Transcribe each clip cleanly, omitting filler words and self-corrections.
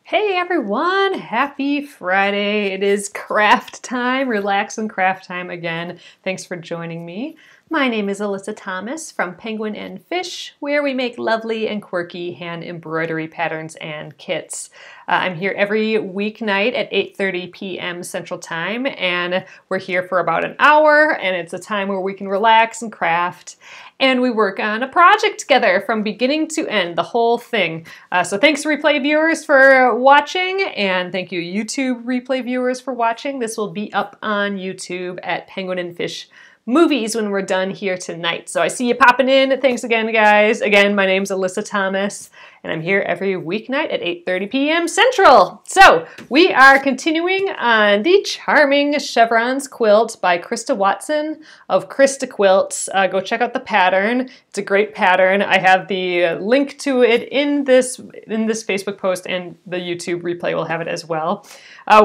Hey everyone, happy Friday. It is craft time, relax and craft time again. Thanks for joining me. My name is Alyssa Thomas from Penguin and Fish, where we make lovely and quirky hand embroidery patterns and kits. I'm here every weeknight at 8:30 p.m. Central Time, and we're here for about an hour, and it's a time where we can relax and craft, and we work on a project together from beginning to end, the whole thing. So thanks replay viewers for watching, and thank you YouTube replay viewers for watching. This will be up on YouTube at Penguin and Fish Movies when we're done here tonight. So I see you popping in. Thanks again, guys. Again, my name's Alyssa Thomas, and I'm here every weeknight at 8:30 p.m. Central. So we are continuing on the Charming Chevrons quilt by Krista Watson of Krista Quilts. Go check out the pattern. It's a great pattern. I have the link to it in this Facebook post, and the YouTube replay will have it as well.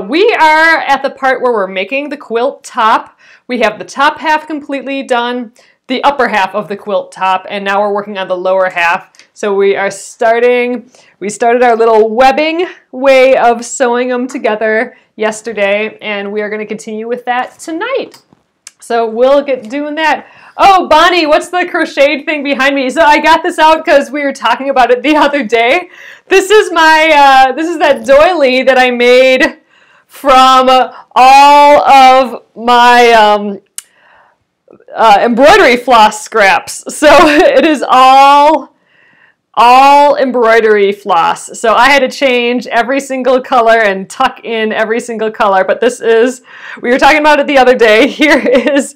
We are at the part where we're making the quilt top. We have the top half completely done, the upper half of the quilt top, and now we're working on the lower half. So we started our little webbing way of sewing them together yesterday, and we are going to continue with that tonight. So we'll get doing that. Oh, Bonnie, what's the crocheted thing behind me? So I got this out because we were talking about it the other day. This is that doily that I made from all of my embroidery floss scraps. So it is all embroidery floss. So I had to change every single color and tuck in every single color, but we were talking about it the other day. Here is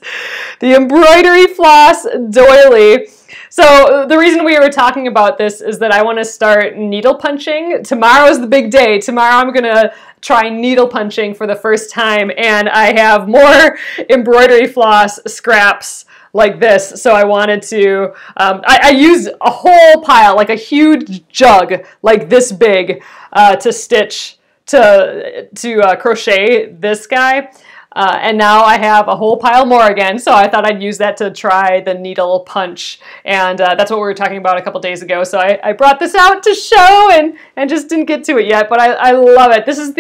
the embroidery floss doily. So the reason we were talking about this is that I want to start needle punching. Tomorrow's the big day. Tomorrow I'm going to try needle punching for the first time, and I have more embroidery floss scraps like this, so I wanted to, I used a whole pile, like a huge jug, like this big, to crochet this guy. And now I have a whole pile more again, so I thought I'd use that to try the needle punch, and that's what we were talking about a couple days ago. So I brought this out to show and just didn't get to it yet, but I love it. This is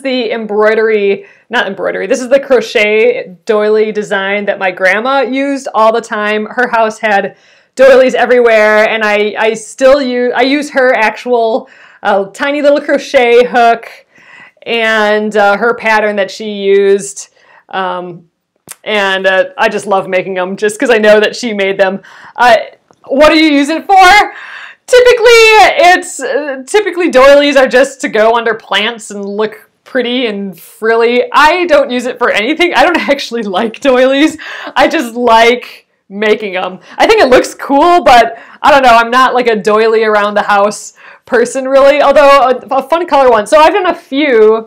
the embroidery, not embroidery, this is the crochet doily design that my grandma used all the time. Her house had doilies everywhere, and I use her actual tiny little crochet hook and her pattern that she used, and I just love making them just because I know that she made them. What do you use it for? Typically doilies are just to go under plants and look pretty and frilly. I don't use it for anything. I don't actually like doilies. I just like making them. I think it looks cool, but I don't know. I'm not like a doily around the house person really, although a fun color one. So I've done a few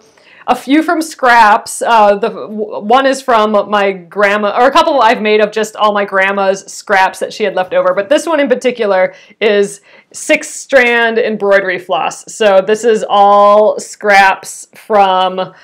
from scraps. The one is from my grandma, or a couple I've made of just all my grandma's scraps that she had left over. But this one in particular is 6-strand embroidery floss. So this is all scraps from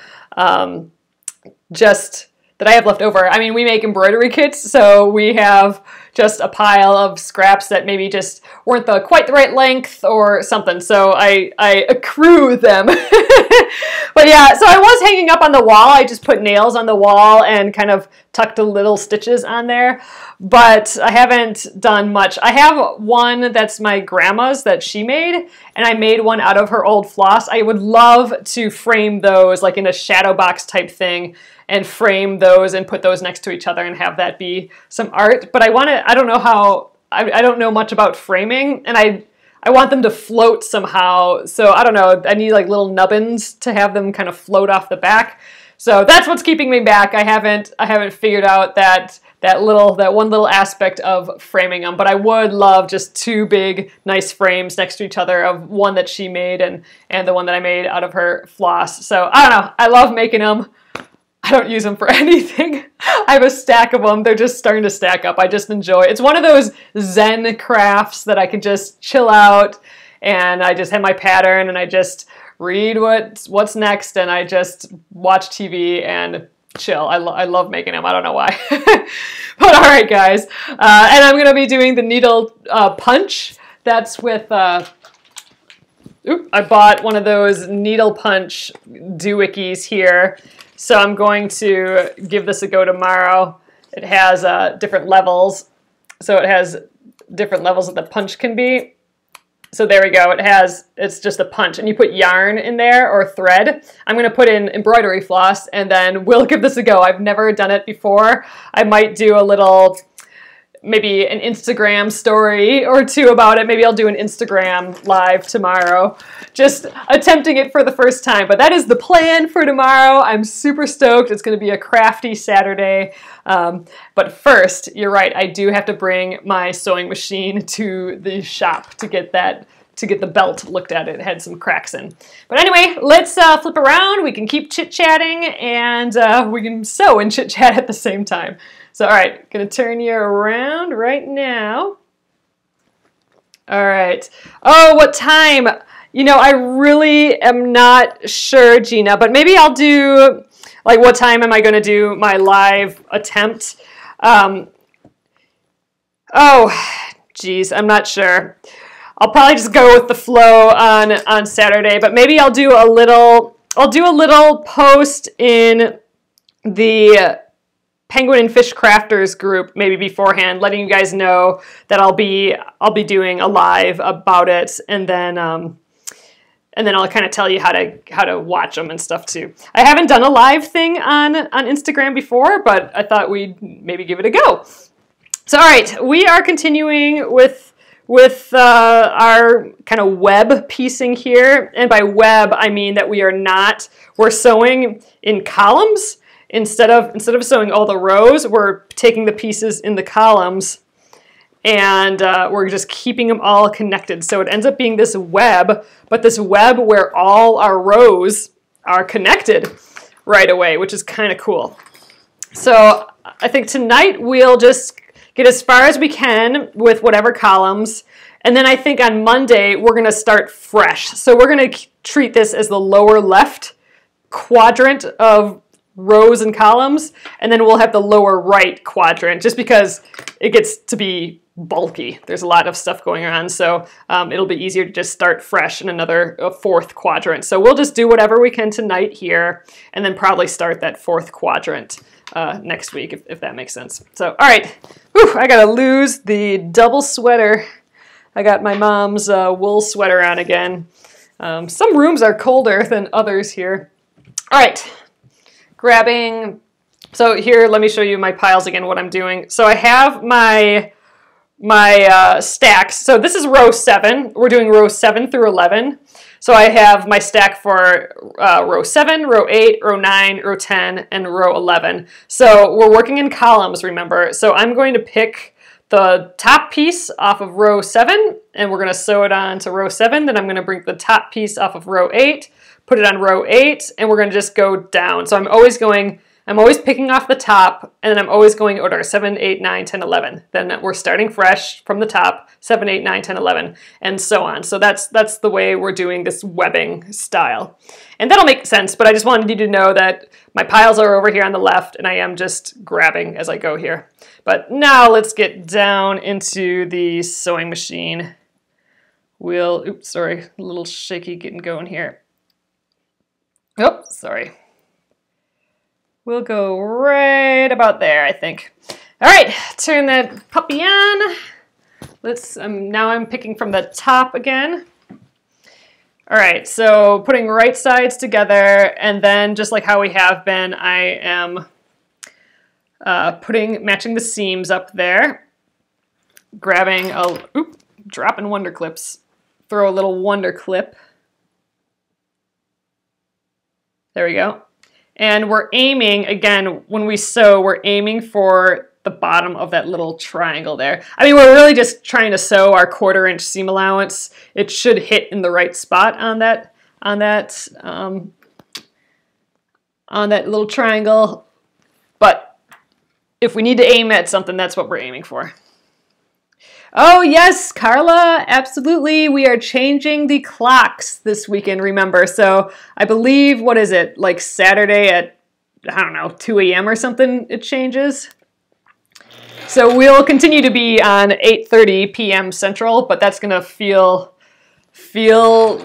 just that I have left over. I mean, we make embroidery kits, so we have just a pile of scraps that maybe just weren't quite the right length or something. So I accrue them. But yeah, so I was hanging up on the wall. I just put nails on the wall and kind of tucked a little stitches on there. But I haven't done much. I have one that's my grandma's that she made, and I made one out of her old floss. I would love to frame those like in a shadow box type thing, and frame those and put those next to each other and have that be some art. But I don't know much about framing, and I want them to float somehow. So I don't know, I need like little nubbins to have them kind of float off the back. So that's what's keeping me back. I haven't figured out that one little aspect of framing them, but I would love just 2 big nice frames next to each other, of one that she made and the one that I made out of her floss. So I don't know, I love making them. I don't use them for anything. I have a stack of them. They're just starting to stack up. I just enjoy it. It's one of those Zen crafts that I can just chill out, and I just have my pattern, and I just read what's next, and I just watch TV and chill. I love making them. I don't know why. But all right, guys. And I'm going to be doing the needle punch. That's with I bought one of those needle punch doohickeys here. So I'm going to give this a go tomorrow. It has different levels. So it has different levels that the punch can be. So there we go. It's just a punch, and you put yarn in there or thread. I'm going to put in embroidery floss, and then we'll give this a go. I've never done it before. I might do a little, maybe an Instagram story or two about it. Maybe I'll do an Instagram live tomorrow, just attempting it for the first time. But that is the plan for tomorrow. I'm super stoked. It's going to be a crafty Saturday. But first, you're right, I do have to bring my sewing machine to the shop to get the belt looked at. It had some cracks in. But anyway, let's flip around. We can keep chit-chatting, and we can sew and chit-chat at the same time. So, all right, gonna turn you around right now. All right. Oh, what time? You know, I really am not sure, Gina, but maybe I'll do, like, what time am I gonna do my live attempt? Oh, geez, I'm not sure. I'll probably just go with the flow on Saturday, but maybe I'll do a little post in the Penguin and Fish Crafters group maybe beforehand, letting you guys know that I'll be doing a live about it, and then I'll kind of tell you how to watch them and stuff too. I haven't done a live thing on Instagram before, but I thought we'd maybe give it a go. So all right, we are continuing with our kind of web piecing here, and by web I mean that we're sewing in columns. Instead of sewing all the rows, we're taking the pieces in the columns, and we're just keeping them all connected. So it ends up being this web, but this web where all our rows are connected right away, which is kind of cool. So I think tonight we'll just get as far as we can with whatever columns, and then I think on Monday we're going to start fresh. So we're going to treat this as the lower left quadrant of rows and columns, and then we'll have the lower right quadrant, just because it gets to be bulky. There's a lot of stuff going on, so it'll be easier to just start fresh in a fourth quadrant. So we'll just do whatever we can tonight here, and then probably start that fourth quadrant next week, if that makes sense. So, all right. Whew, I gotta lose the double sweater. I got my mom's wool sweater on again. Some rooms are colder than others here. All right. So here, let me show you my piles again, what I'm doing. So I have my stacks. So this is row 7. We're doing row 7 through 11. So I have my stack for row 7, row 8, row 9, row 10, and row 11. So we're working in columns, remember. So I'm going to pick the top piece off of row 7, and we're going to sew it on to row 7. Then I'm going to bring the top piece off of row 8, put it on row 8, and we're going to just go down. So I'm always picking off the top, and then I'm always going order 7, 8, 9, 10, 11. Then we're starting fresh from the top, 7, 8, 9, 10, 11, and so on. So that's the way we're doing this webbing style. And that'll make sense, but I just wanted you to know that my piles are over here on the left, and I am just grabbing as I go here. But now let's get down into the sewing machine. Oops, sorry, a little shaky getting going here. Oh, sorry. We'll go right about there, I think. All right, turn that puppy on. Now I'm picking from the top again. All right, so putting right sides together, and then just like how we have been, I am matching the seams up there. Grabbing dropping wonder clips. Throw a little wonder clip. There we go. And we're aiming, again, when we sew, we're aiming for the bottom of that little triangle there. I mean, we're really just trying to sew our 1/4" seam allowance. It should hit in the right spot on that little triangle. But if we need to aim at something, that's what we're aiming for. Oh yes, Carla, absolutely. We are changing the clocks this weekend, remember. So I believe, what is it, like Saturday at, I don't know, 2 a.m. or something it changes. So we'll continue to be on 8:30 p.m. Central, but that's going to feel feel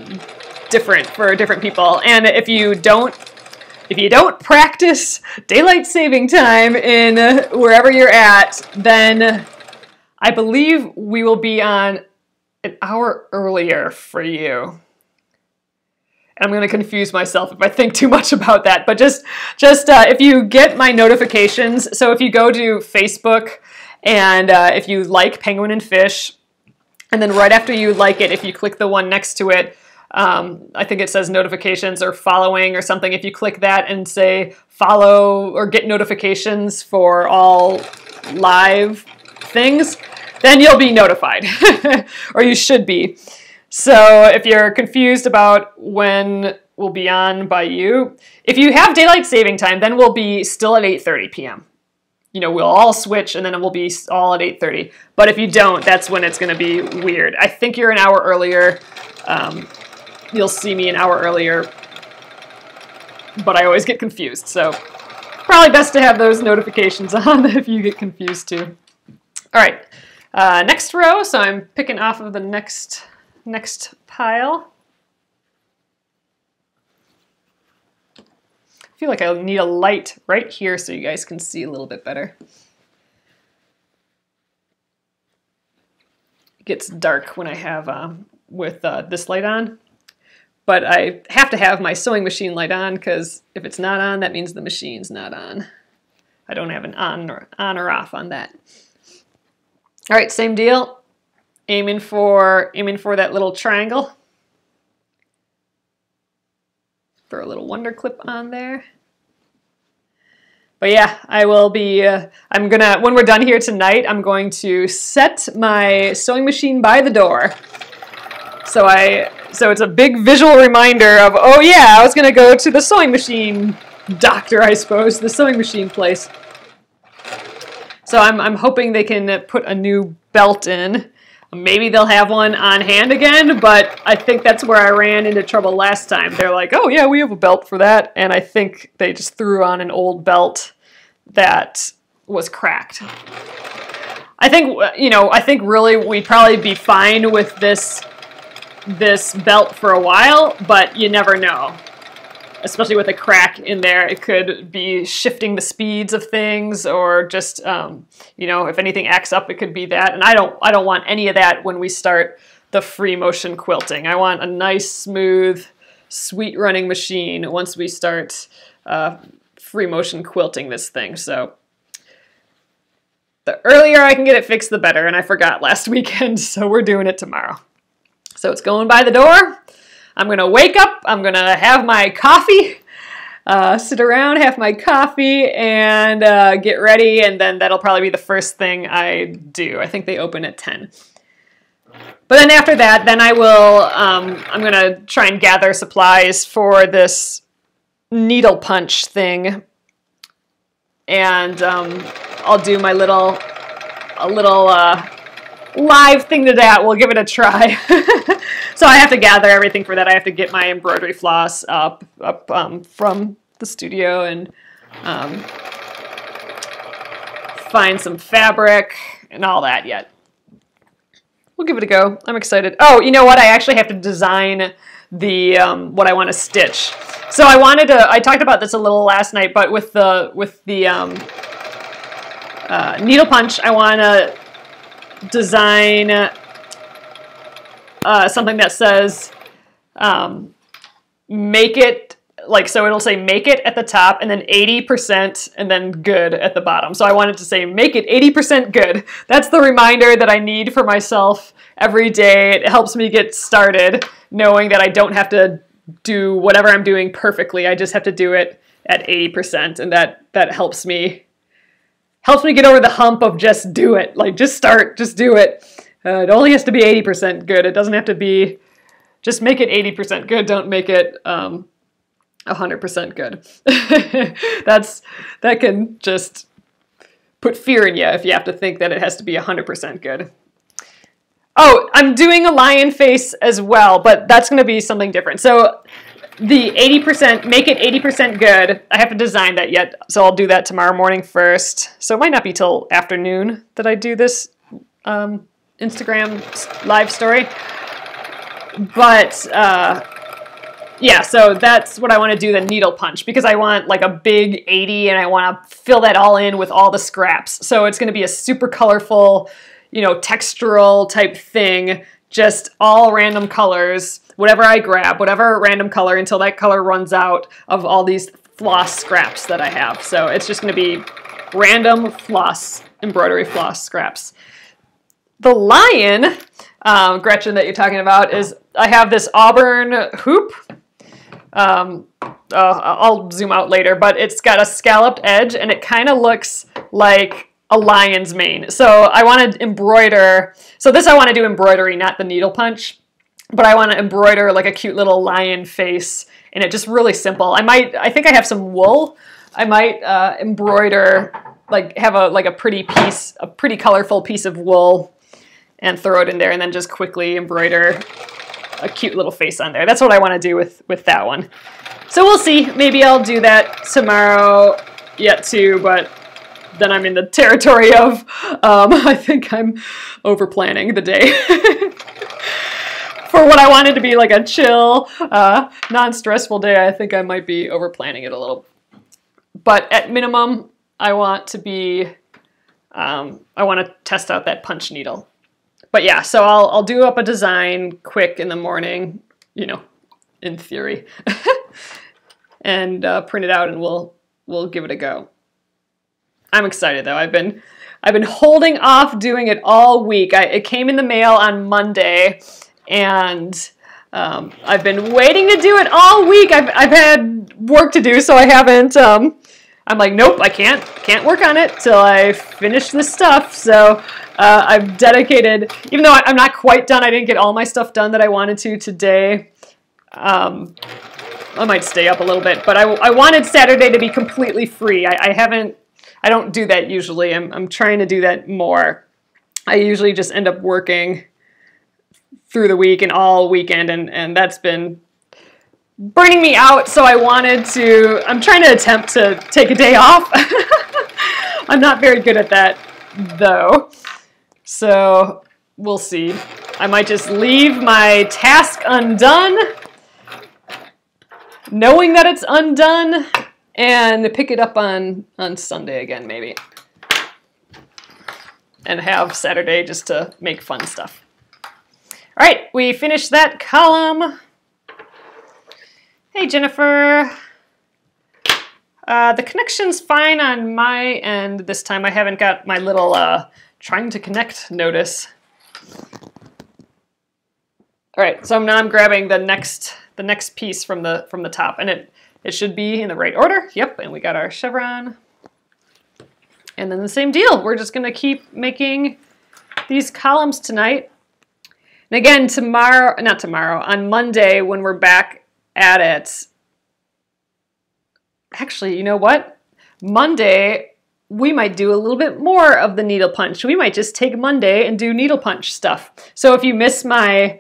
different for different people. And if you don't practice daylight saving time in wherever you're at, then I believe we will be on an hour earlier for you. I'm going to confuse myself if I think too much about that, but just if you get my notifications, so if you go to Facebook and if you like Penguin and Fish, and then right after you like it, if you click the one next to it, I think it says notifications or following or something. If you click that and say follow or get notifications for all live things, then you'll be notified, or you should be. So if you're confused about when we'll be on by you, if you have daylight saving time, then we'll be still at 8:30 p.m. You know, we'll all switch and then we'll be all at 8:30. But if you don't, that's when it's going to be weird. I think you're an hour earlier. You'll see me an hour earlier, but I always get confused. So probably best to have those notifications on if you get confused too. All right, next row. So I'm picking off of the next pile. I feel like I need a light right here so you guys can see a little bit better. It gets dark when I have with this light on, but I have to have my sewing machine light on because if it's not on, that means the machine's not on. I don't have an on or off on that. All right, same deal. Aiming for that little triangle. Throw a little wonder clip on there. But yeah, I will be, when we're done here tonight, I'm going to set my sewing machine by the door. So it's a big visual reminder of, oh yeah, I was gonna go to the sewing machine doctor, I suppose, the sewing machine place. So I'm hoping they can put a new belt in. Maybe they'll have one on hand again, but I think that's where I ran into trouble last time. They're like, oh yeah, we have a belt for that. And I think they just threw on an old belt that was cracked. I think really we'd probably be fine with this belt for a while, but you never know. Especially with a crack in there, it could be shifting the speeds of things, or just if anything acts up, it could be that. And I don't want any of that when we start the free motion quilting. I want a nice, smooth, sweet running machine once we start free motion quilting this thing. So the earlier I can get it fixed, the better. And I forgot last weekend, so we're doing it tomorrow. So it's going by the door. I'm going to wake up, I'm going to have my coffee, sit around, have my coffee, and get ready, and then that'll probably be the first thing I do. I think they open at 10. But then after that, then I will, I'm going to try and gather supplies for this needle punch thing, and I'll do my little live thing to that. We'll give it a try. So I have to gather everything for that. I have to get my embroidery floss up from the studio and find some fabric and all that yet. We'll give it a go. I'm excited. Oh, you know what? I actually have to design the what I want to stitch. So I talked about this a little last night, but with the needle punch, I want to design something that says make it, so it'll say make it at the top and then 80% and then good at the bottom. So I wanted to say make it 80% good. That's the reminder that I need for myself every day. It helps me get started knowing that I don't have to do whatever I'm doing perfectly. I just have to do it at 80%, and that helps me get over the hump of just do it. Just start, just do it. It only has to be 80% good. It doesn't have to be, just make it 80% good. Don't make it 100% good. That can just put fear in you if you have to think that it has to be 100% good. Oh, I'm doing a lion face as well, but that's going to be something different. So the 80%, make it 80% good. I haven't designed that yet, so I'll do that tomorrow morning first. So it might not be till afternoon that I do this Instagram live story. But yeah, so that's what I want to do, the needle punch, because I want like a big 80 and I want to fill that all in with all the scraps. So it's going to be a super colorful, you know, textural type thing, just all random colors, whatever I grab, whatever random color until that color runs out of all these floss scraps that I have. So it's just going to be random floss, embroidery floss scraps. The lion, Gretchen, that you're talking about, is I have this auburn hoop. I'll zoom out later, but it's got a scalloped edge and it kind of looks like a lion's mane. So I want to embroider, so this I want to do embroidery, not the needle punch, but I want to embroider like a cute little lion face and it just really simple. I think I have some wool. I might embroider, like have a pretty piece, a pretty colorful piece of wool and throw it in there and then just quickly embroider a cute little face on there. That's what I want to do with that one. So we'll see. Maybe I'll do that tomorrow yet too, but then I'm in the territory of, I think I'm over planning the day. For what I wanted to be like a chill, non-stressful day, I think I might be over planning it a little. But at minimum, I want to be, I want to test out that punch needle. But yeah, so I'll do up a design quick in the morning, you know, in theory, and print it out, and we'll give it a go. I'm excited though. I've been holding off doing it all week. It came in the mail on Monday, and I've been waiting to do it all week. I've had work to do, so I haven't. I'm like, nope, I can't work on it till I finish this stuff. So I've dedicated, even though I'm not quite done, I didn't get all my stuff done that I wanted to today. I might stay up a little bit, but I wanted Saturday to be completely free. I don't do that usually. I'm trying to do that more. I usually just end up working through the week and all weekend, and that's been burning me out, so I'm trying to attempt to take a day off. I'm not very good at that, though, so we'll see. I might just leave my task undone, knowing that it's undone, and pick it up on Sunday again, maybe, and have Saturday just to make fun stuff. All right, we finished that column. Hey, Jennifer. The connection's fine on my end this time. I haven't got my little trying to connect notice. All right, so now I'm grabbing the next piece from the top, and it should be in the right order. Yep, and we got our chevron. And then the same deal. We're just gonna keep making these columns tonight. And again, on Monday when we're back at it. Actually, you know what? Monday, we might do a little bit more of the needle punch. We might just take Monday and do needle punch stuff. So if you miss my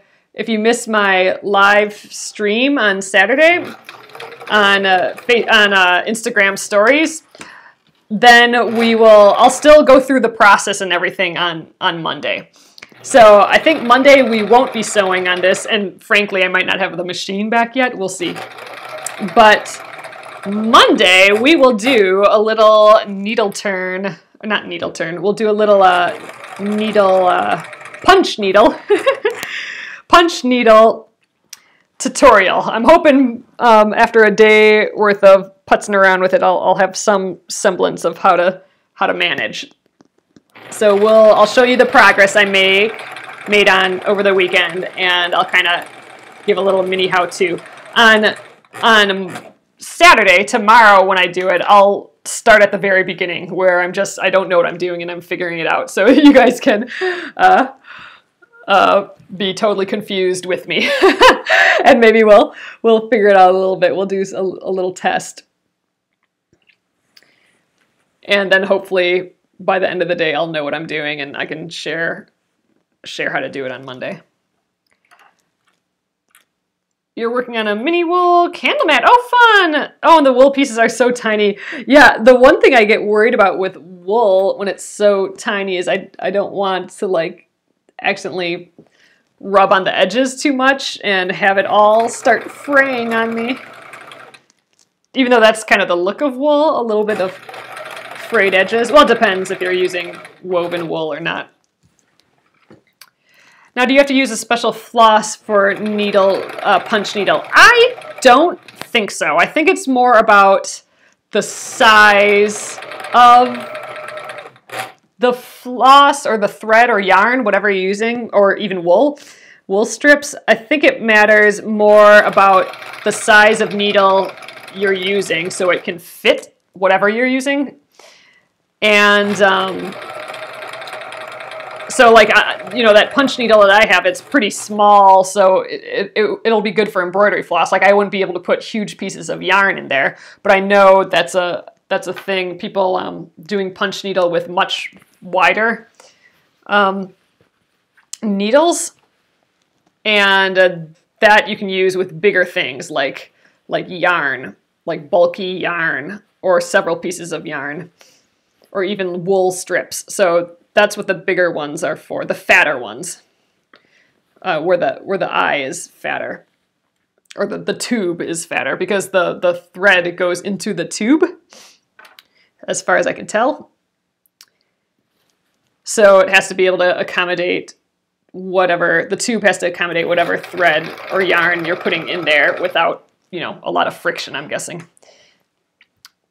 live stream on Saturday on Instagram stories, then I'll still go through the process and everything on Monday. So I think Monday we won't be sewing on this, and frankly, I might not have the machine back yet. We'll see. But Monday we will do a little needle turn, not needle turn. We'll do a little punch needle, punch needle tutorial. I'm hoping after a day worth of putzing around with it, I'll have some semblance of how to manage. So I'll show you the progress I made over the weekend, and I'll kind of give a little mini how-to. On Saturday, tomorrow when I do it, I'll start at the very beginning where I don't know what I'm doing and I'm figuring it out. So you guys can be totally confused with me. And maybe we'll figure it out a little bit. We'll do a little test. And then hopefully by the end of the day, I'll know what I'm doing and I can share how to do it on Monday. You're working on a mini wool candle mat. Oh, fun! Oh, and the wool pieces are so tiny. Yeah, the one thing I get worried about with wool when it's so tiny is I don't want to like accidentally rub on the edges too much and have it all start fraying on me. Even though that's kind of the look of wool, a little bit of frayed edges. Well, it depends if you're using woven wool or not. Now, do you have to use a special floss for needle, punch needle? I don't think so. I think it's more about the size of the floss or the thread or yarn, whatever you're using, or even wool strips. I think it matters more about the size of needle you're using so it can fit whatever you're using. And so like, you know, that punch needle that I have, it's pretty small, so it'll be good for embroidery floss. Like, I wouldn't be able to put huge pieces of yarn in there, but I know that's a thing. People doing punch needle with much wider needles, and that you can use with bigger things like yarn, like bulky yarn, or several pieces of yarn, or even wool strips. So that's what the bigger ones are for, the fatter ones, where the eye is fatter, or the tube is fatter, because the thread goes into the tube, as far as I can tell. So it has to be able to accommodate whatever, the tube has to accommodate whatever thread or yarn you're putting in there without, you know, a lot of friction, I'm guessing.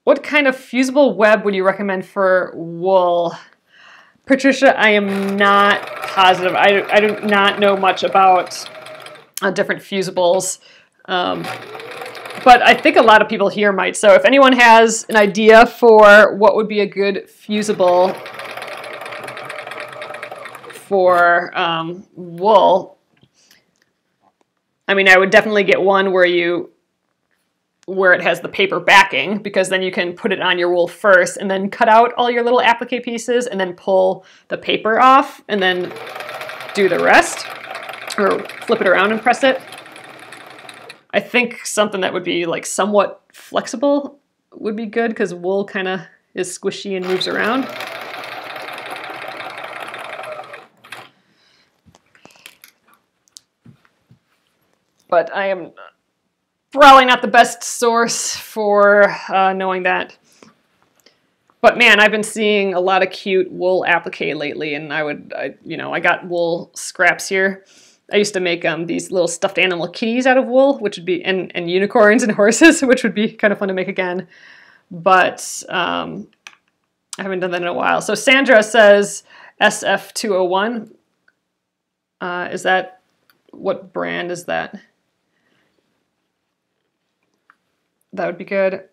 What kind of fusible web would you recommend for wool? Patricia, I am not positive. I do not know much about different fusibles, but I think a lot of people here might. So if anyone has an idea for what would be a good fusible for wool, I mean, I would definitely get one where it has the paper backing, because then you can put it on your wool first and then cut out all your little applique pieces and then pull the paper off and then do the rest, or flip it around and press it. I think something that would be like somewhat flexible would be good, because wool kind of is squishy and moves around. But I am probably not the best source for knowing that. But man, I've been seeing a lot of cute wool applique lately, and I got wool scraps here. I used to make these little stuffed animal kitties out of wool, which would be, and unicorns and horses, which would be kind of fun to make again. But I haven't done that in a while. So Sandra says SF201. Is that, what brand is that? That would be good.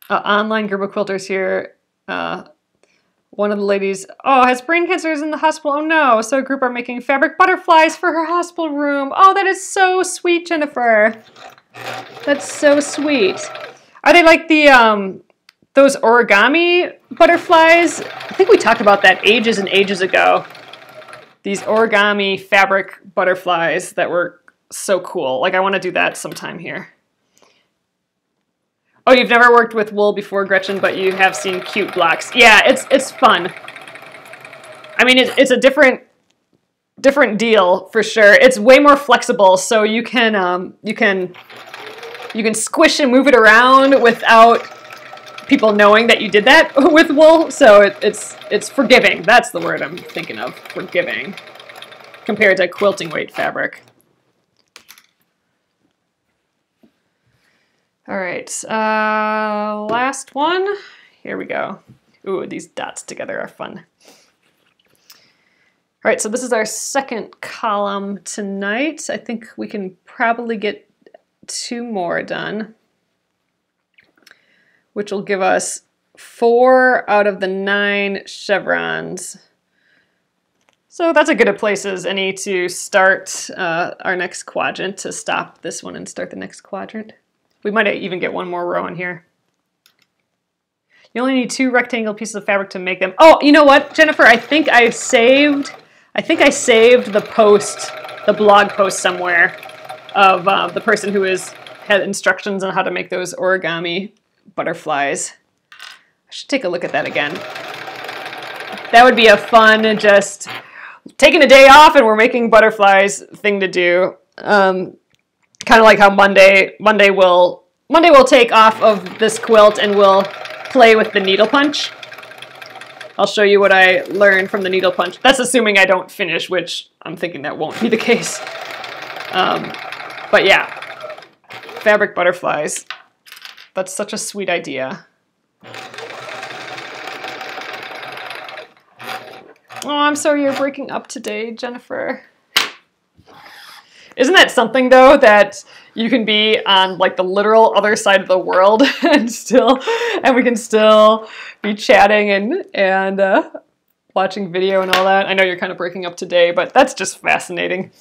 Online group of quilters here. One of the ladies, has brain cancer, is in the hospital. Oh no. So a group are making fabric butterflies for her hospital room. Oh, that is so sweet, Jennifer. That's so sweet. Are they like the those origami butterflies? I think we talked about that ages and ages ago. These origami fabric butterflies that were so cool. Like, I want to do that sometime here. Oh, you've never worked with wool before, Gretchen, but you have seen cute blocks. Yeah, it's fun. I mean, it's a different deal for sure. It's way more flexible, so you can squish and move it around without people knowing that you did that with wool. So it's forgiving. That's the word I'm thinking of, forgiving, compared to quilting weight fabric. All right, last one. Here we go. Ooh, these dots together are fun. All right, so this is our second column tonight. I think we can probably get 2 more done, which will give us 4 out of the 9 chevrons. So that's a good a place as any to start our next quadrant, to stop this one and start the next quadrant. We might even get 1 more row in here. You only need 2 rectangle pieces of fabric to make them. Oh, you know what, Jennifer? I think I saved the post, the blog post somewhere, of the person who had instructions on how to make those origami butterflies. I should take a look at that again. That would be a fun, just taking a day off and we're making butterflies thing to do. Kind of like how Monday will take off of this quilt and we'll play with the needle punch. I'll show you what I learned from the needle punch. That's assuming I don't finish, which I'm thinking that won't be the case. But yeah, fabric butterflies. That's such a sweet idea. Oh, I'm sorry you're breaking up today, Jennifer. Isn't that something, though, that you can be on, like, the literal other side of the world and we can still be chatting and watching video and all that? I know you're kind of breaking up today, but that's just fascinating.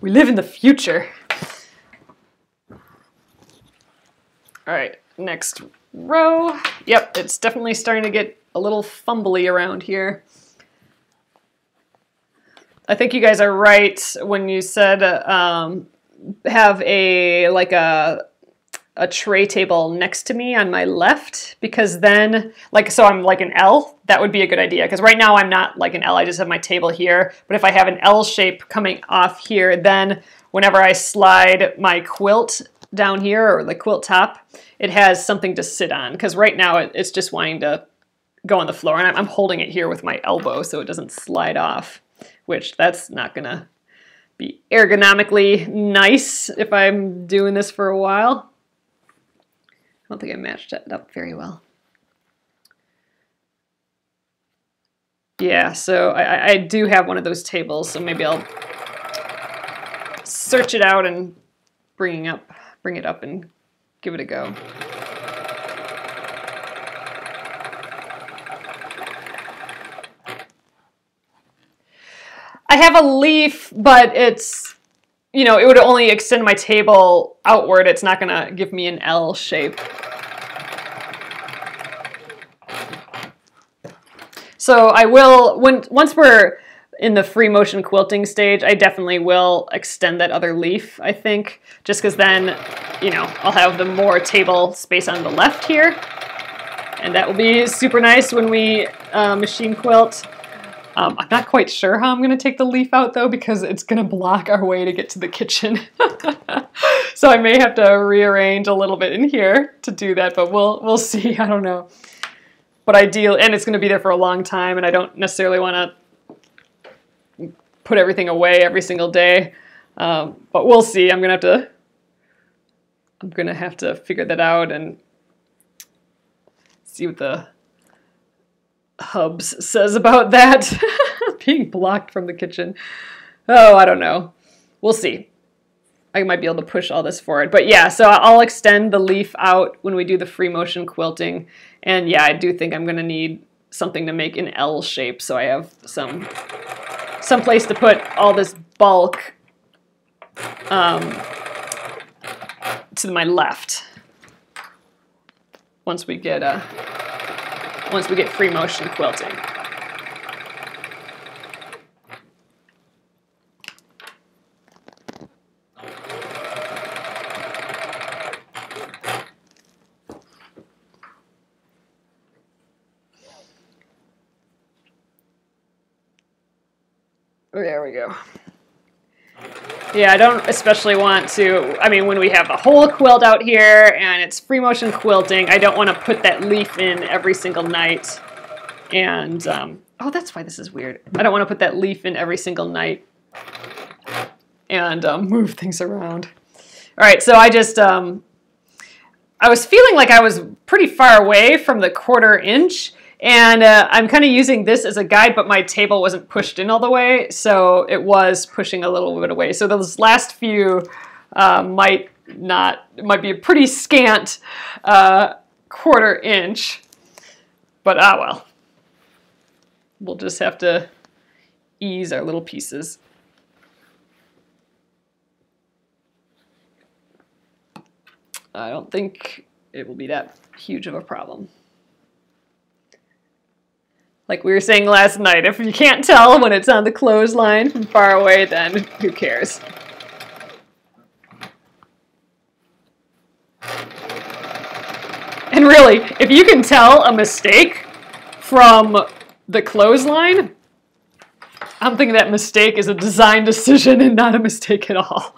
We live in the future. All right, next row. Yep, it's definitely starting to get a little fumbly around here. I think you guys are right when you said have a tray table next to me on my left, because then, like, so I'm like an L. That would be a good idea, because right now I'm not like an L. I just have my table here. But if I have an L shape coming off here, then whenever I slide my quilt down here, or the quilt top, it has something to sit on, because right now it's just wanting to go on the floor, and I'm holding it here with my elbow so it doesn't slide off, which that's not gonna be ergonomically nice if I'm doing this for a while. I don't think I matched it up very well. Yeah, so I do have one of those tables, so maybe I'll search it out and bring it up and give it a go. I have a leaf, but it's, you know, it would only extend my table outward. It's not gonna give me an L shape. So I will, once we're in the free motion quilting stage, I definitely will extend that other leaf, I think, just because then, you know, I'll have the more table space on the left here, and that will be super nice when we machine quilt. I'm not quite sure how I'm going to take the leaf out, though, because it's going to block our way to get to the kitchen. So I may have to rearrange a little bit in here to do that, but we'll see. I don't know. But ideal, and it's going to be there for a long time, and I don't necessarily want to put everything away every single day. But we'll see. I'm going to have to figure that out and see what the Hubs says about that. Being blocked from the kitchen. Oh, I don't know. We'll see. I might be able to push all this forward. But yeah, so I'll extend the leaf out when we do the free motion quilting. And yeah, I do think I'm going to need something to make an L shape, so I have some place to put all this bulk to my left once we get free motion quilting. There we go. Yeah, I don't especially want to, I mean, when we have a whole quilt out here and it's free motion quilting, I don't want to put that leaf in every single night. And, oh, that's why this is weird. I don't want to put that leaf in every single night and move things around. All right, so I just, I was feeling like I was pretty far away from the 1/4 inch. And I'm kind of using this as a guide, but my table wasn't pushed in all the way, so it was pushing a little bit away. So those last few might be a pretty scant 1/4 inch, but well. We'll just have to ease our little pieces. I don't think it will be that huge of a problem. Like we were saying last night, if you can't tell when it's on the clothesline from far away, then who cares? And really, if you can tell a mistake from the clothesline, I'm thinking that mistake is a design decision and not a mistake at all.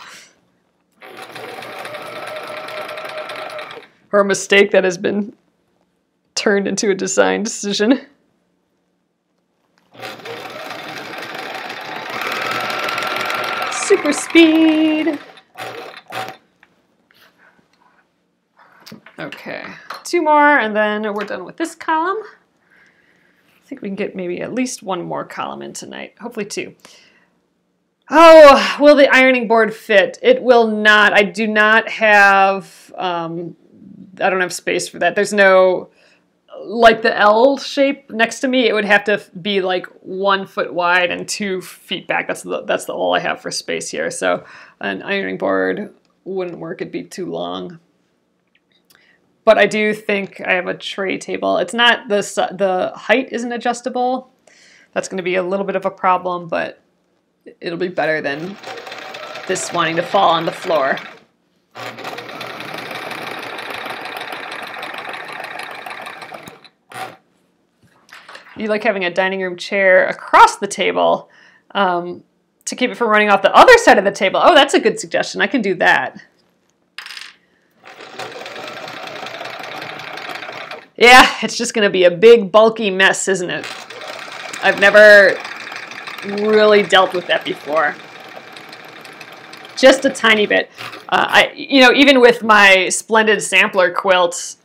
Or a mistake that has been turned into a design decision. Super speed. Okay, 2 more and then we're done with this column. I think we can get maybe at least 1 more column in tonight, hopefully 2. Oh, will the ironing board fit? It will not. I do not have, I don't have space for that. There's no, like the L shape next to me, it would have to be like 1 foot wide and 2 feet back. That's the all I have for space here. So an ironing board wouldn't work. It'd be too long. But I do think I have a tray table. It's not, the height isn't adjustable. That's going to be a little bit of a problem, but it'll be better than this wanting to fall on the floor. You like having a dining room chair across the table to keep it from running off the other side of the table. Oh, that's a good suggestion. I can do that. Yeah, it's just going to be a big, bulky mess, isn't it? I've never really dealt with that before. Just a tiny bit. Even with my splendid sampler quilt,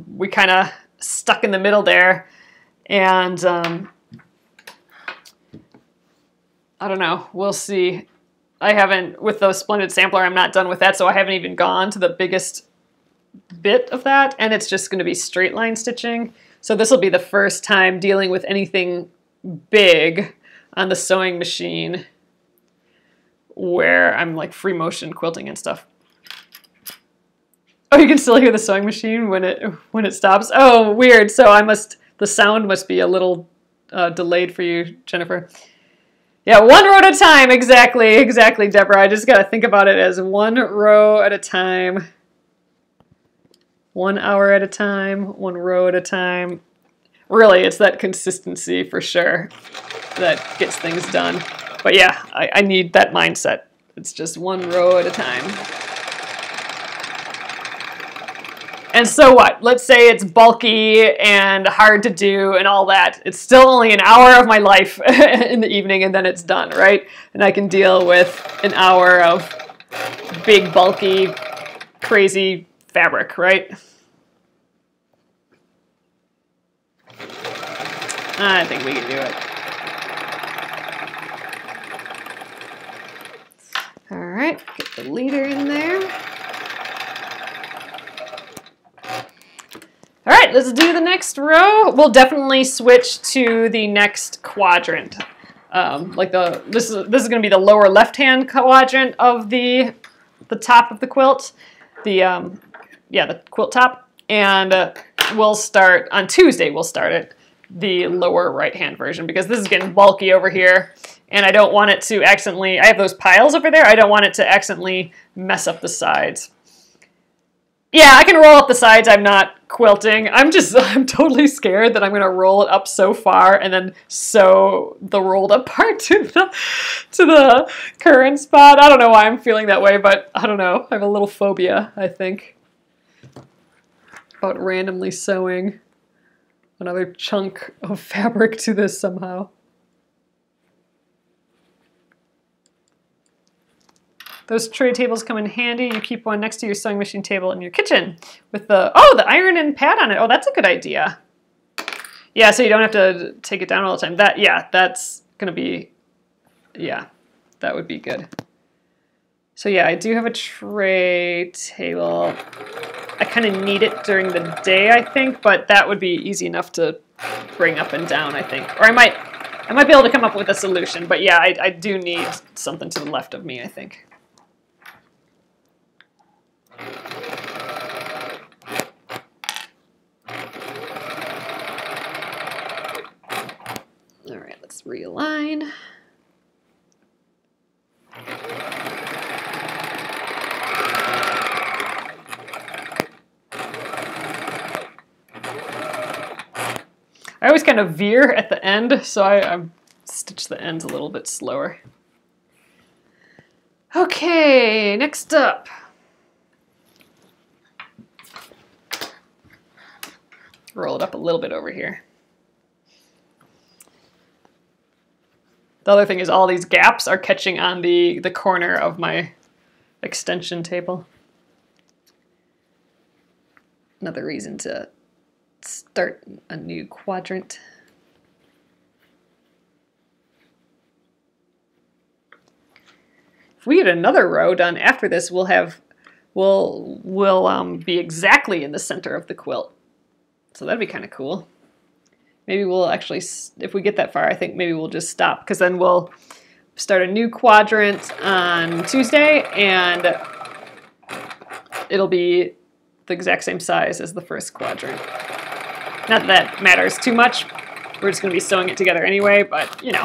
we kind of stuck in the middle there. And I don't know. We'll see. I haven't, with the splendid sampler, I'm not done with that, so I haven't even gone to the biggest bit of that, and it's just going to be straight line stitching. So this will be the first time dealing with anything big on the sewing machine where I'm like free motion quilting and stuff. Oh, you can still hear the sewing machine when it stops. Oh, weird. So the sound must be a little delayed for you, Jennifer. Yeah, 1 row at a time. Exactly, Deborah. I just got to think about it as 1 row at a time. 1 hour at a time, 1 row at a time. Really, it's that consistency for sure that gets things done. But yeah, I need that mindset. It's just 1 row at a time. And so what? Let's say it's bulky and hard to do and all that. It's still only an hour of my life in the evening and then it's done, right? And I can deal with an hour of big, bulky, crazy fabric, right? I think we can do it. All right, get the leader in there. All right, let's do the next row. We'll definitely switch to the next quadrant. This is going to be the lower left-hand quadrant of the top of the quilt. The quilt top, and we'll start on Tuesday. We'll start it the lower right-hand version because this is getting bulky over here, and I don't want it to accidentally. I have those piles over there. I don't want it to accidentally mess up the sides. Yeah, I can roll up the sides. I'm not quilting. I'm totally scared that I'm going to roll it up so far and then sew the rolled up part to the current spot. I don't know why I'm feeling that way, but I don't know. I have a little phobia, I think, about randomly sewing another chunk of fabric to this somehow. Those tray tables come in handy. You keep one next to your sewing machine table in your kitchen with the iron and pad on it. Oh, that's a good idea. Yeah, so you don't have to take it down all the time. That's gonna be, that would be good. So yeah, I do have a tray table. I kind of need it during the day, I think, but that would be easy enough to bring up and down, I think. Or I might be able to come up with a solution, but yeah, I do need something to the left of me, I think. All right, let's realign. I always kind of veer at the end, so I'm stitch the ends a little bit slower. Okay, next up. Roll it up a little bit over here. The other thing is all these gaps are catching on the corner of my extension table. Another reason to start a new quadrant. If we get another row done after this, we'll be exactly in the center of the quilt. So that'd be kind of cool. Maybe we'll actually, if we get that far, I think maybe we'll just stop, because then we'll start a new quadrant on Tuesday, and it'll be the exact same size as the first quadrant. Not that that matters too much. We're just going to be sewing it together anyway, but, you know.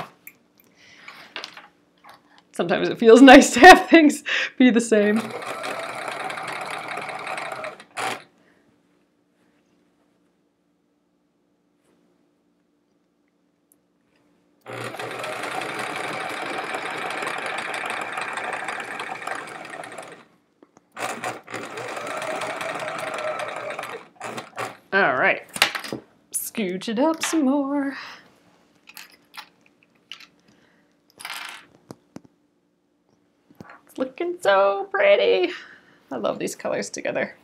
Sometimes it feels nice to have things be the same. All right, scooch it up some more. It's looking so pretty. I love these colors together.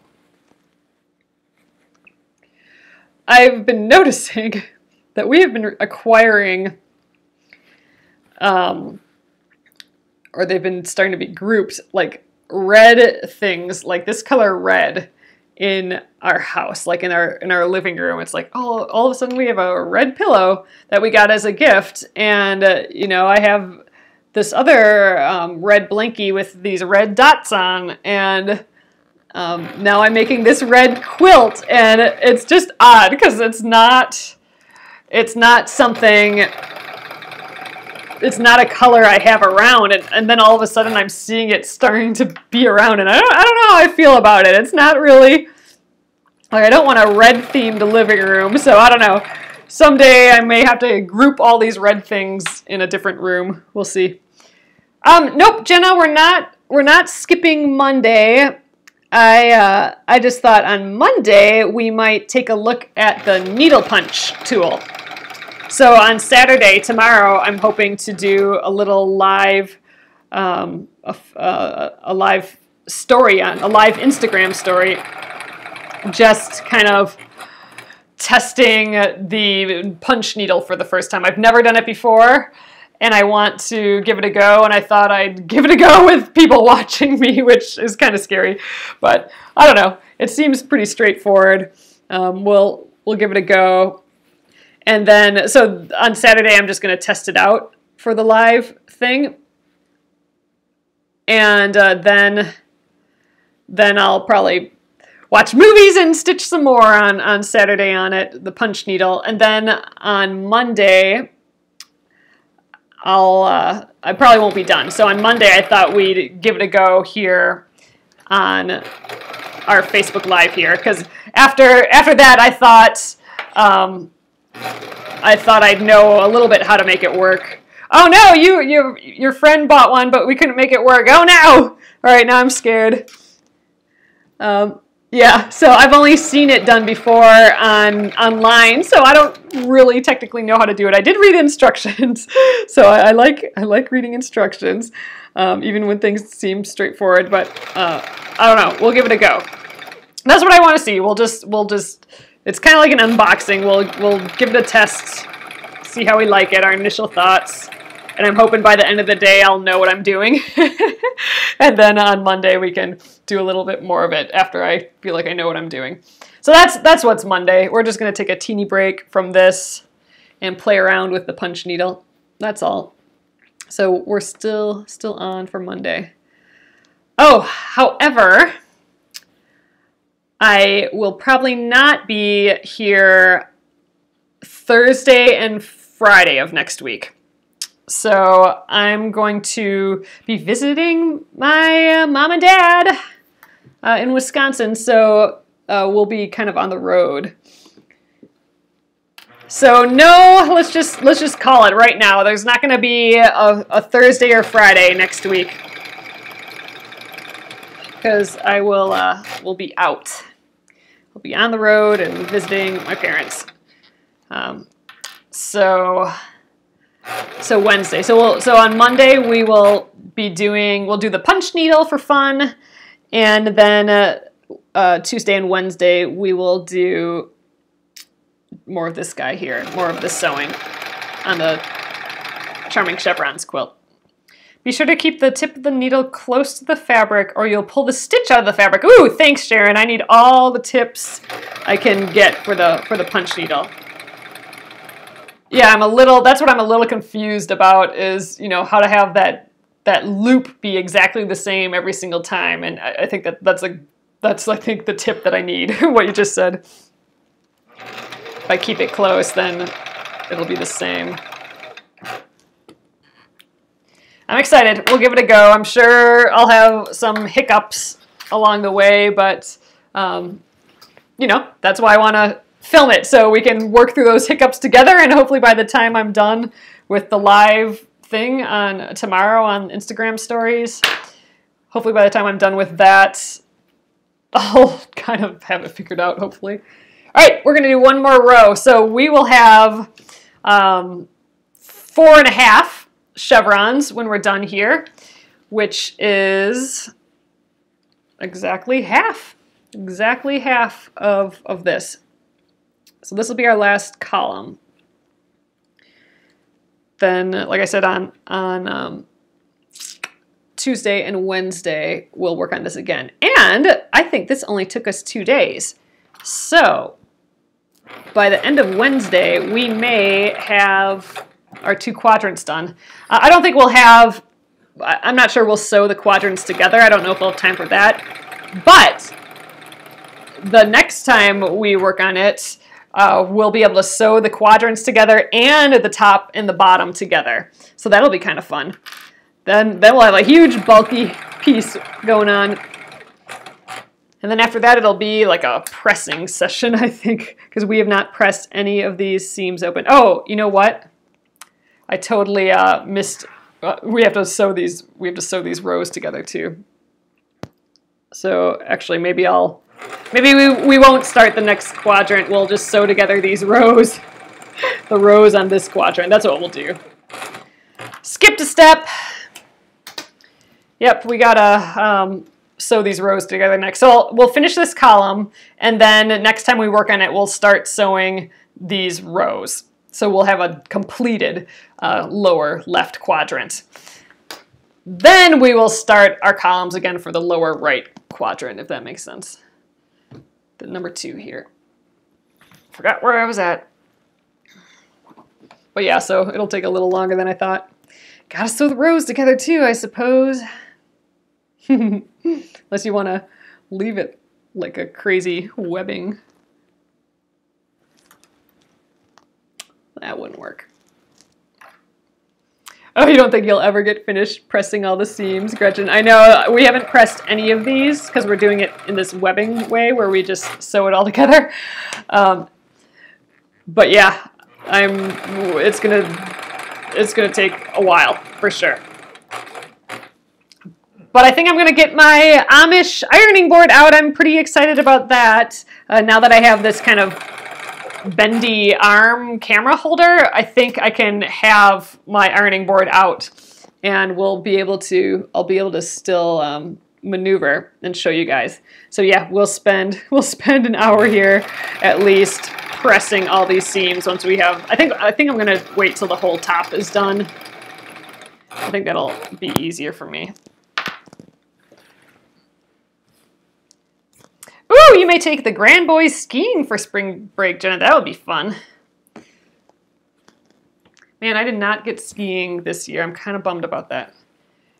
I've been noticing that we have been acquiring, or they've been starting to be grouped, like red things, like this color red, in our house, like in our living room. It's like, oh, all of a sudden we have a red pillow that we got as a gift, and you know, I have this other red blankie with these red dots on, and now I'm making this red quilt, and it's just odd because it's not something. It's not a color I have around, and then all of a sudden I'm seeing it starting to be around, and I don't know how I feel about it. It's not really, like, I don't want a red-themed living room, so I don't know. Someday I may have to group all these red things in a different room. We'll see. Nope, Jenna, we're not skipping Monday. I just thought on Monday we might take a look at the needle punch tool. So on Saturday, tomorrow, I'm hoping to do a little live, a live story, a live Instagram story, just kind of testing the punch needle for the first time. I've never done it before, and I want to give it a go, and I thought I'd give it a go with people watching me, which is kind of scary, but I don't know. It seems pretty straightforward. We'll give it a go. And then, so on Saturday, I'm just going to test it out for the live thing. And then I'll probably watch movies and stitch some more on Saturday on it, the punch needle. And then on Monday, I probably won't be done. So on Monday, I thought we'd give it a go here on our Facebook Live here. Because after that, I thought I'd know a little bit how to make it work. Oh no, your friend bought one, but we couldn't make it work. Oh no! All right, now I'm scared. Yeah, so I've only seen it done before online, so I don't really technically know how to do it. I did read instructions, so I like reading instructions, even when things seem straightforward. But I don't know. We'll give it a go. That's what I want to see. We'll just. It's kind of like an unboxing. We'll give it a test, see how we like it, our initial thoughts, and I'm hoping by the end of the day I'll know what I'm doing. And then on Monday we can do a little bit more of it after I feel like I know what I'm doing. So that's what's Monday. We're just going to take a teeny break from this and play around with the punch needle. That's all. So we're still on for Monday. Oh, however, I will probably not be here Thursday and Friday of next week. So I'm going to be visiting my mom and dad in Wisconsin. So we'll be kind of on the road. So no, let's just call it right now. There's not going to be a Thursday or Friday next week because I will be out. I'll be on the road and visiting my parents. So Wednesday. So on Monday we'll do the punch needle for fun, and then Tuesday and Wednesday we will do more of this guy here, more of the sewing on the Charming Chevrons quilt. Be sure to keep the tip of the needle close to the fabric or you'll pull the stitch out of the fabric. Ooh, thanks, Sharon. I need all the tips I can get for the punch needle. Yeah, that's what I'm a little confused about is, how to have that loop be exactly the same every single time. And I think that's I think the tip that I need, what you just said. If I keep it close, then it'll be the same. I'm excited. We'll give it a go. I'm sure I'll have some hiccups along the way, but, that's why I want to film it, so we can work through those hiccups together, and hopefully by the time I'm done with the live thing on tomorrow on Instagram stories, hopefully by the time I'm done with that, I'll kind of have it figured out, hopefully. All right, we're going to do one more row. So we will have 4.5 chevrons when we're done here, which is exactly half of this. So this will be our last column. Then, like I said, on Tuesday and Wednesday, we'll work on this again. And I think this only took us 2 days. So by the end of Wednesday, we may have our 2 quadrants done. I don't think we'll have, I'm not sure we'll sew the quadrants together. I don't know if we'll have time for that. But the next time we work on it, we'll be able to sew the quadrants together and the top and the bottom together. So that'll be kind of fun. Then we'll have a huge bulky piece going on. And then after that, it'll be like a pressing session, I think, because we have not pressed any of these seams open. Oh, you know what? I totally missed. We have to sew these. We have to sew these rows together too. So actually, maybe we won't start the next quadrant. We'll just sew together these rows, the rows on this quadrant. That's what we'll do. Skipped a step. Yep, we gotta sew these rows together next. So we'll finish this column, and then next time we work on it, we'll start sewing these rows. So we'll have a completed lower left quadrant. Then we will start our columns again for the lower right quadrant, if that makes sense. The number 2 here. Forgot where I was at. But yeah, so it'll take a little longer than I thought. Gotta sew the rows together too, I suppose. Unless you want to leave it like a crazy webbing. That wouldn't work. Oh, you don't think you'll ever get finished pressing all the seams, Gretchen? I know we haven't pressed any of these because we're doing it in this webbing way where we just sew it all together. But yeah, it's gonna take a while for sure. But I think I'm gonna get my Amish ironing board out. I'm pretty excited about that. Now that I have this kind of bendy arm camera holder, I think I can have my ironing board out, and I'll be able to still maneuver and show you guys. So yeah, we'll spend an hour here at least pressing all these seams once we have. I think I'm gonna wait till the whole top is done. I think that'll be easier for me. Ooh, you may take the grand boys skiing for spring break, Jenna. That would be fun. Man, I did not get skiing this year. I'm kind of bummed about that.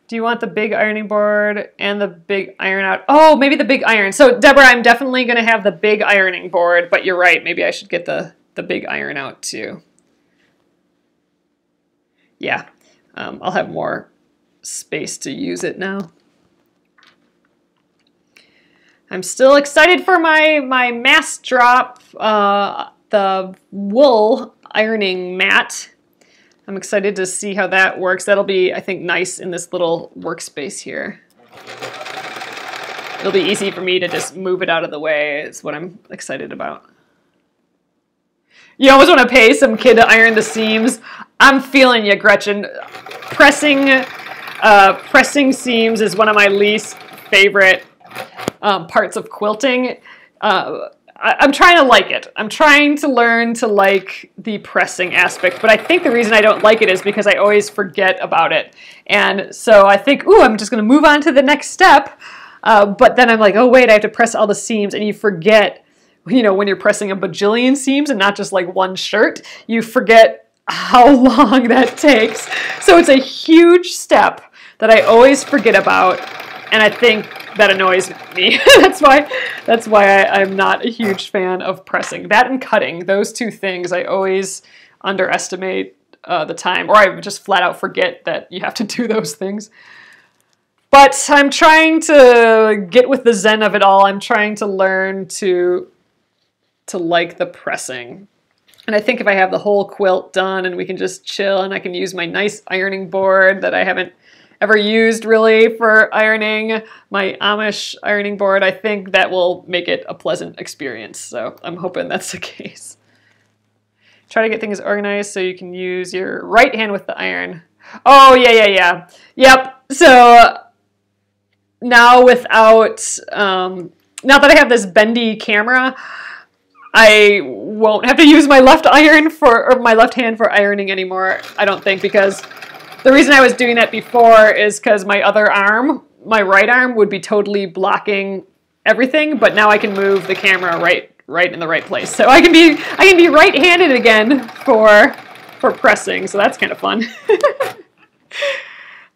Do you want the big ironing board and the big iron out? Oh, maybe the big iron. So, Deborah, I'm definitely going to have the big ironing board, but you're right. Maybe I should get the big iron out too. Yeah, I'll have more space to use it now. I'm still excited for my mass drop the wool ironing mat. I'm excited to see how that works. That'll be, I think, nice in this little workspace here. It'll be easy for me to just move it out of the way is what I'm excited about. You always want to pay some kid to iron the seams. I'm feeling you, Gretchen. Pressing seams is one of my least favorite parts of quilting. I'm trying to like it. I'm trying to learn to like the pressing aspect, but I think the reason I don't like it is because I always forget about it. And so I think, ooh, I'm just going to move on to the next step. But then I'm like, oh, wait, I have to press all the seams, and you forget, you know, when you're pressing a bajillion seams and not just like one shirt, you forget how long that takes. So it's a huge step that I always forget about, and I think that annoys me. That's why I'm not a huge fan of pressing. That and cutting, those two things, I always underestimate the time, or I just flat out forget that you have to do those things. But I'm trying to get with the zen of it all. I'm trying to learn to like the pressing. And I think if I have the whole quilt done and we can just chill and I can use my nice ironing board that I haven't ever used really for ironing, my Amish ironing board, I think that will make it a pleasant experience. So I'm hoping that's the case. Try to get things organized so you can use your right hand with the iron. Oh, yeah. Yep. So now without, now that I have this bendy camera, I won't have to use my left hand for ironing anymore, I don't think, because the reason I was doing that before is because my other arm, my right arm, would be totally blocking everything, but now I can move the camera right in the right place. So I can be right-handed again for pressing, so that's kind of fun.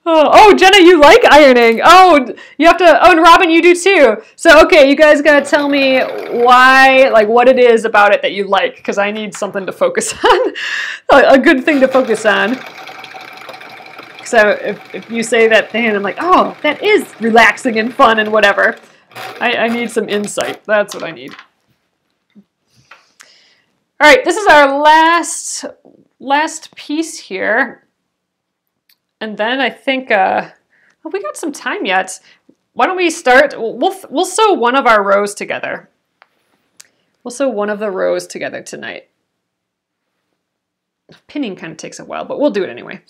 Oh, Jenna, you like ironing. Oh, you have to, oh, and Robin, you do too. So, okay, you guys gotta tell me why, like what it is about it that you like, because I need something to focus on, a good thing to focus on. So if you say that thing, I'm like, oh, that is relaxing and fun and whatever. I need some insight. That's what I need. All right, this is our last piece here. And then I think, well, we got some time yet. Why don't we start, we'll sew one of our rows together. We'll sew one of the rows together tonight. Pinning kind of takes a while, but we'll do it anyway.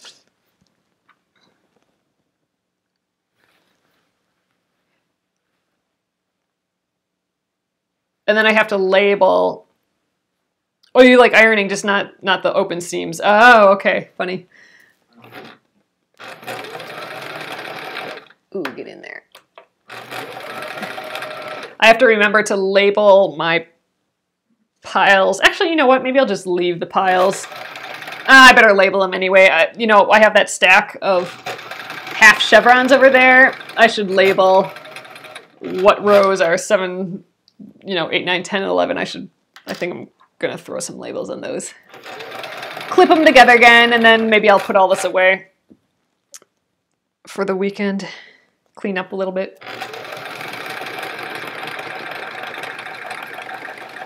And then I have to label. Oh, you like ironing, just not the open seams. Oh, okay, funny. Ooh, get in there. I have to remember to label my piles. Actually, you know what? Maybe I'll just leave the piles. I better label them anyway. You know, I have that stack of half chevrons over there. I should label what rows are 7, you know, 8, 9, 10, and 11. I think I'm gonna throw some labels on those. Clip them together again, and then maybe I'll put all this away for the weekend. Clean up a little bit.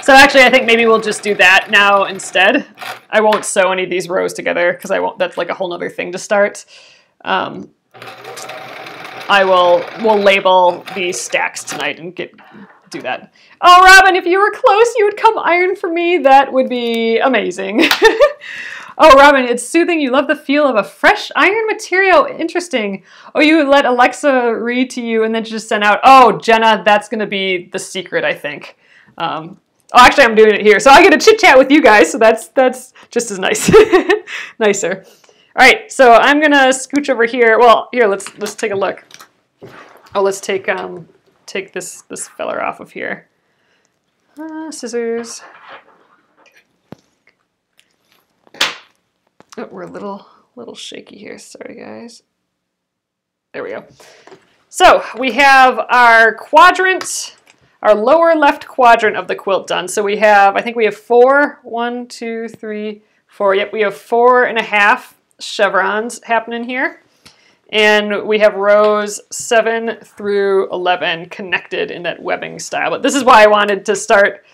So actually, I think maybe we'll just do that now instead. I won't sew any of these rows together because that's like a whole nother thing to start. We'll label these stacks tonight and do that. Oh, Robin, if you were close, you would come iron for me. That would be amazing. Oh, Robin, it's soothing. You love the feel of a fresh iron material. Interesting. Oh, you let Alexa read to you and then just send out. Oh, Jenna, that's going to be the secret, I think. Oh, actually, I'm doing it here. So I get to chit-chat with you guys, so that's just as nice. Nicer. All right, so I'm going to scooch over here. Well, here, let's take a look. Oh, let's take this feller off of here. Scissors. Oh, we're a little shaky here. Sorry, guys. There we go. So we have our quadrant, our lower left quadrant of the quilt done. So we have, I think we have 4. 1, 2, 3, 4. Yep, we have 4.5 chevrons happening here. And we have rows 7 through 11 connected in that webbing style. But this is why I wanted to start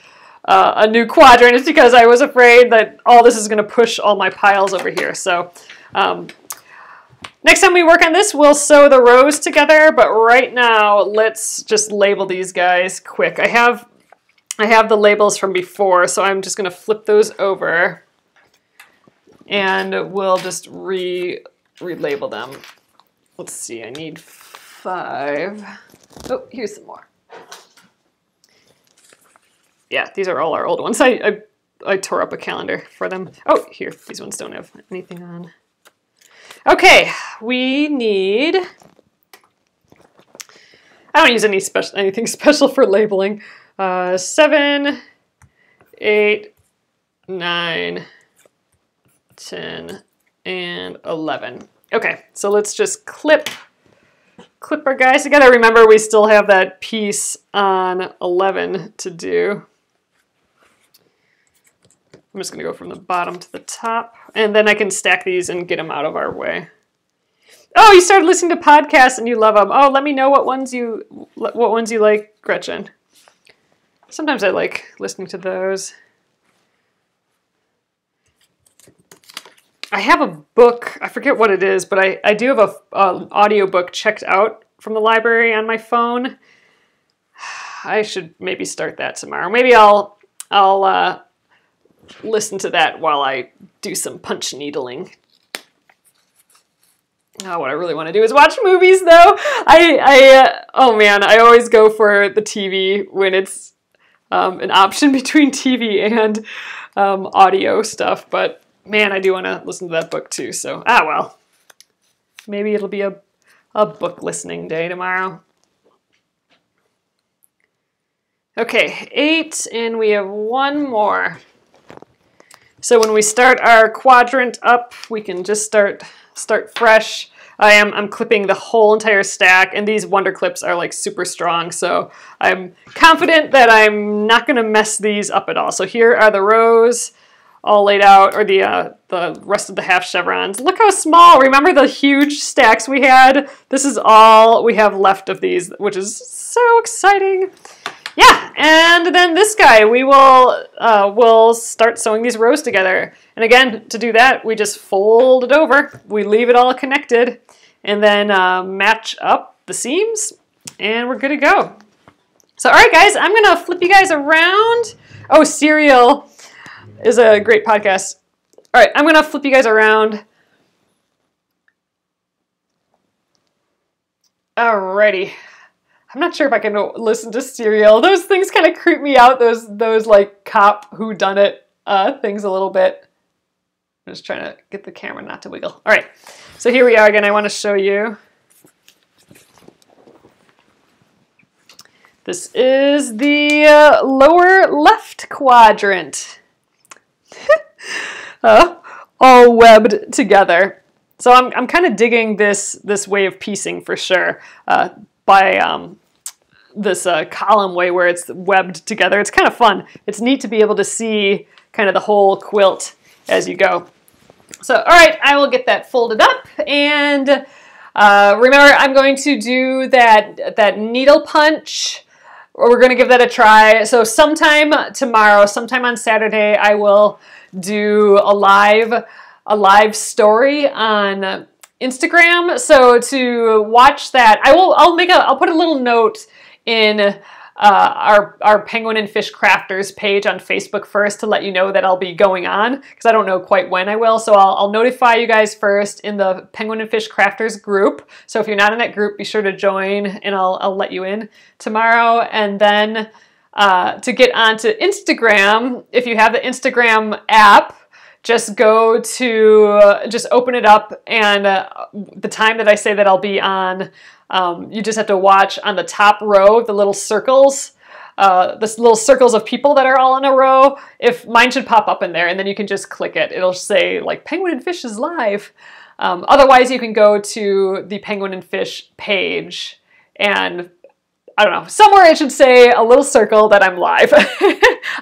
a new quadrant is because I was afraid that all this is going to push all my piles over here. So next time we work on this, we'll sew the rows together, but right now let's just label these guys quick. I have the labels from before, so I'm just going to flip those over and we'll just relabel them. Let's see, I need 5. Oh, here's some more. Yeah, these are all our old ones. I tore up a calendar for them. Oh, here, these ones don't have anything on. Okay, we need, I don't use anything special for labeling. 7, 8, 9, 10, and 11. Okay, so let's just clip our guys together. Remember, we still have that piece on 11 to do. I'm just going to go from the bottom to the top, and then I can stack these and get them out of our way. Oh, you started listening to podcasts and you love them. Oh, let me know what ones you like, Gretchen. Sometimes I like listening to those. I have a book, I forget what it is, but I do have an audiobook checked out from the library on my phone. I should maybe start that tomorrow. Maybe I'll listen to that while I do some punch needling. Oh, what I really want to do is watch movies, though. Oh man, I always go for the TV when it's an option between TV and audio stuff, but man, I do want to listen to that book too, so, well. Maybe it'll be a book listening day tomorrow. Okay, 8, and we have one more. So when we start our quadrant up, we can just start fresh. I'm clipping the whole entire stack, and these Wonder Clips are like super strong, so I'm confident that I'm not going to mess these up at all. So here are the rows all laid out, or the rest of the half chevrons. Look how small. Remember the huge stacks we had? This is all we have left of these, which is so exciting. Yeah, and then this guy, we'll start sewing these rows together. And again, to do that, we just fold it over. We leave it all connected, and then match up the seams, and we're good to go. So, all right, guys, I'm gonna flip you guys around. Oh, Serial is a great podcast. All right, I'm gonna flip you guys around. Alrighty. I'm not sure if I can listen to Serial. Those things kind of creep me out, those like cop whodunit things a little bit. I'm just trying to get the camera not to wiggle. All right, so here we are again. I want to show you. This is the lower left quadrant. All webbed together. So I'm kind of digging this way of piecing for sure. By this column way where it's webbed together. It's kind of fun. It's neat to be able to see kind of the whole quilt as you go. So, all right, I will get that folded up, and remember, I'm going to do that needle punch. We're going to give that a try. So sometime tomorrow, sometime on Saturday, I will do a live story on Instagram. So to watch that, I'll put a little note in our Penguin and Fish Crafters page on Facebook first to let you know that I'll be going on, because I don't know quite when I will. So I'll notify you guys first in the Penguin and Fish Crafters group. So if you're not in that group, be sure to join, and I'll let you in tomorrow. And then to get onto Instagram, if you have the Instagram app, just open it up, and the time that I say that I'll be on, you just have to watch on the top row, the little circles, of people that are all in a row. If mine should pop up in there, and then you can just click it. It'll say like Penguin and Fish is live. Otherwise, you can go to the Penguin and Fish page, and I don't know, somewhere it should say a little circle that I'm live.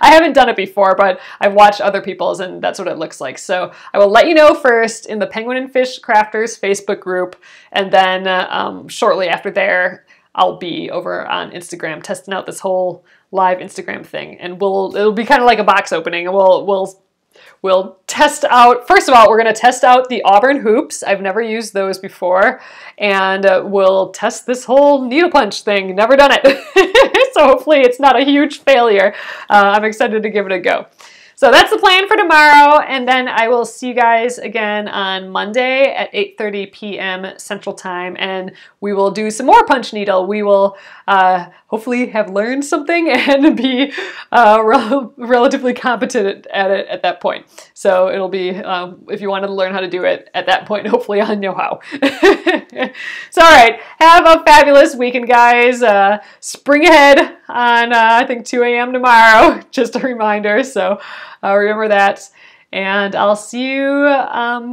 I haven't done it before, but I've watched other people's, and that's what it looks like. So I will let you know first in the Penguin and Fish Crafters Facebook group, and then shortly after there, I'll be over on Instagram testing out this whole live Instagram thing, and it'll be kind of like a box opening, and we'll test out. First of all, we're going to test out the Auburn hoops. I've never used those before, and we'll test this whole needle punch thing. Never done it, so hopefully it's not a huge failure. I'm excited to give it a go. So that's the plan for tomorrow, and then I will see you guys again on Monday at 8:30 p.m. Central Time, and we will do some more punch needle. We will hopefully have learned something and be relatively competent at it at that point. So it'll be, if you wanted to learn how to do it at that point, hopefully I know how. So all right, have a fabulous weekend, guys. Spring ahead on, I think, 2 a.m. tomorrow, just a reminder. So remember that. And I'll see you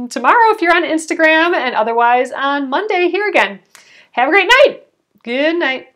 tomorrow if you're on Instagram, and otherwise on Monday here again. Have a great night. Good night.